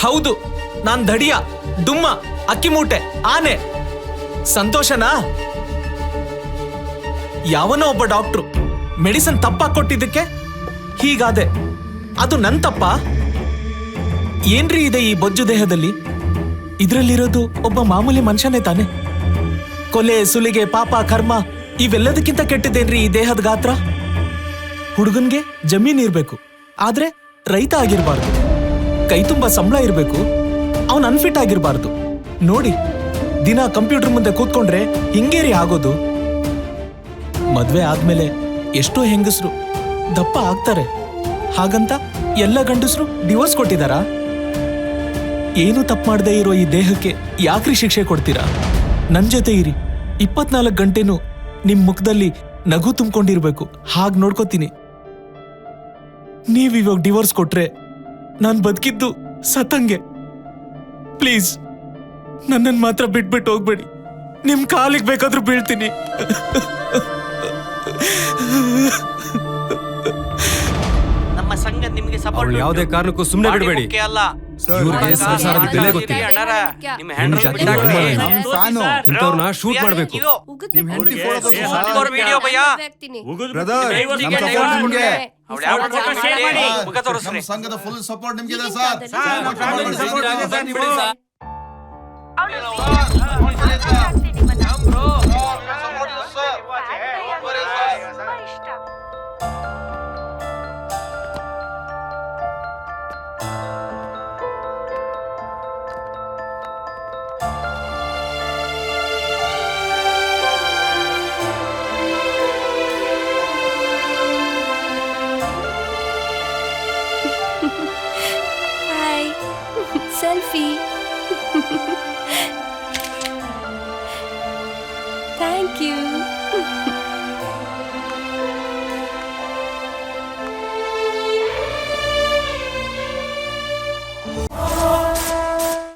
ಹೌದು, ನಾನ್ ದಡಿಯ, ಡುಮ್ಮ, ಅಕ್ಕಿ ಮೂಟೆ, ಆನೆ. ಸಂತೋಷನಾ? ಯಾವನೋ ಒಬ್ಬ ಡಾಕ್ಟ್ರು ಮೆಡಿಸಿನ್ ತಪ್ಪಾಗಿ ಕೊಟ್ಟಿದ್ದಕ್ಕೆ ಹೀಗಾದೆ. ಅದು ನನ್ ತಪ್ಪ? ಏನ್ರಿ ಇದೆ ಈ ಬೊಜ್ಜು ದೇಹದಲ್ಲಿ? ಇದ್ರಲ್ಲಿರೋದು ಒಬ್ಬ ಮಾಮೂಲಿ ಮನುಷ್ಯನೇ ತಾನೆ. ಕೊಲೆ, ಸುಲಿಗೆ, ಪಾಪ, ಕರ್ಮ ಇವೆಲ್ಲದಕ್ಕಿಂತ ಕೆಟ್ಟಿದ್ದೇನ್ರಿ ಈ ದೇಹದ ಗಾತ್ರ? ಹುಡುಗನ್ಗೆ ಜಮೀನ್ ಇರ್ಬೇಕು, ಆದ್ರೆ ರೈತ ಆಗಿರ್ಬಾರ್ದು. ಕೈ ತುಂಬಾ ಸಂಬಳ ಇರ್ಬೇಕು, ಅವನ್ ಅನ್ಫಿಟ್ ಆಗಿರ್ಬಾರ್ದು. ನೋಡಿ, ದಿನ ಕಂಪ್ಯೂಟರ್ ಮುಂದೆ ಕೂತ್ಕೊಂಡ್ರೆ ಹಿಂಗೇರಿ ಆಗೋದು. ಮದ್ವೆ ಆದ್ಮೇಲೆ ಎಷ್ಟೋ ಹೆಂಗಸರು ದಪ್ಪ ಆಗ್ತಾರೆ, ಹಾಗಂತ ಎಲ್ಲ ಗಂಡಸರು ಡಿವೋರ್ಸ್ ಕೊಟ್ಟಿದಾರಾ? ಏನು ತಪ್ಪು ಮಾಡದೇ ಇರೋ ಈ ದೇಹಕ್ಕೆ ಯಾಕ್ರಿ ಶಿಕ್ಷೆ ಕೊಡ್ತೀರಾ? ನನ್ ಜೊತೆ ಇರಿ, 24 ಗಂಟೆನೂ ನಿಮ್ ಮುಖದಲ್ಲಿ ನಗು ತುಂಬಿಕೊಂಡಿರ್ಬೇಕು, ಹಾಗ್ ನೋಡ್ಕೋತೀನಿ. ನೀವಿವಾಗ ಡಿವೋರ್ಸ್ ಕೊಟ್ರೆ ನಾನ್ ಬದುಕಿದ್ದು ಸತ್ತಂಗೆ. ಪ್ಲೀಸ್ ನನ್ನನ್ ಮಾತ್ರ ಬಿಟ್ಬಿಟ್ಟು ಹೋಗ್ಬೇಡಿ. ನಿಮ್ ಕಾಲಿಗೆ ಬೇಕಾದ್ರೂ ಬೀಳ್ತೀನಿ. ನಮ್ಮ ಸಂಘ ನಿಮಗೆ ಸಪೋರ್ಟ್. ಯಾವುದೇ ಕಾರಣಕ್ಕೂ ಸುಮ್ಮನೆ ಬಿಡಬೇಡಿ. ಇವ್ರಿಗೆ ಸಂಸಾರದ ಬೆಲೆ ಗೊತ್ತಿಲ್ಲ. ಇಂಥವ್ರನ್ನ ಶೂಟ್ ಮಾಡ್ಬೇಕು. ಸಂಘದ ಫುಲ್ ಸಪೋರ್ಟ್ ನಿಮ್ಗಿದೆ ಸರ್. Selfie.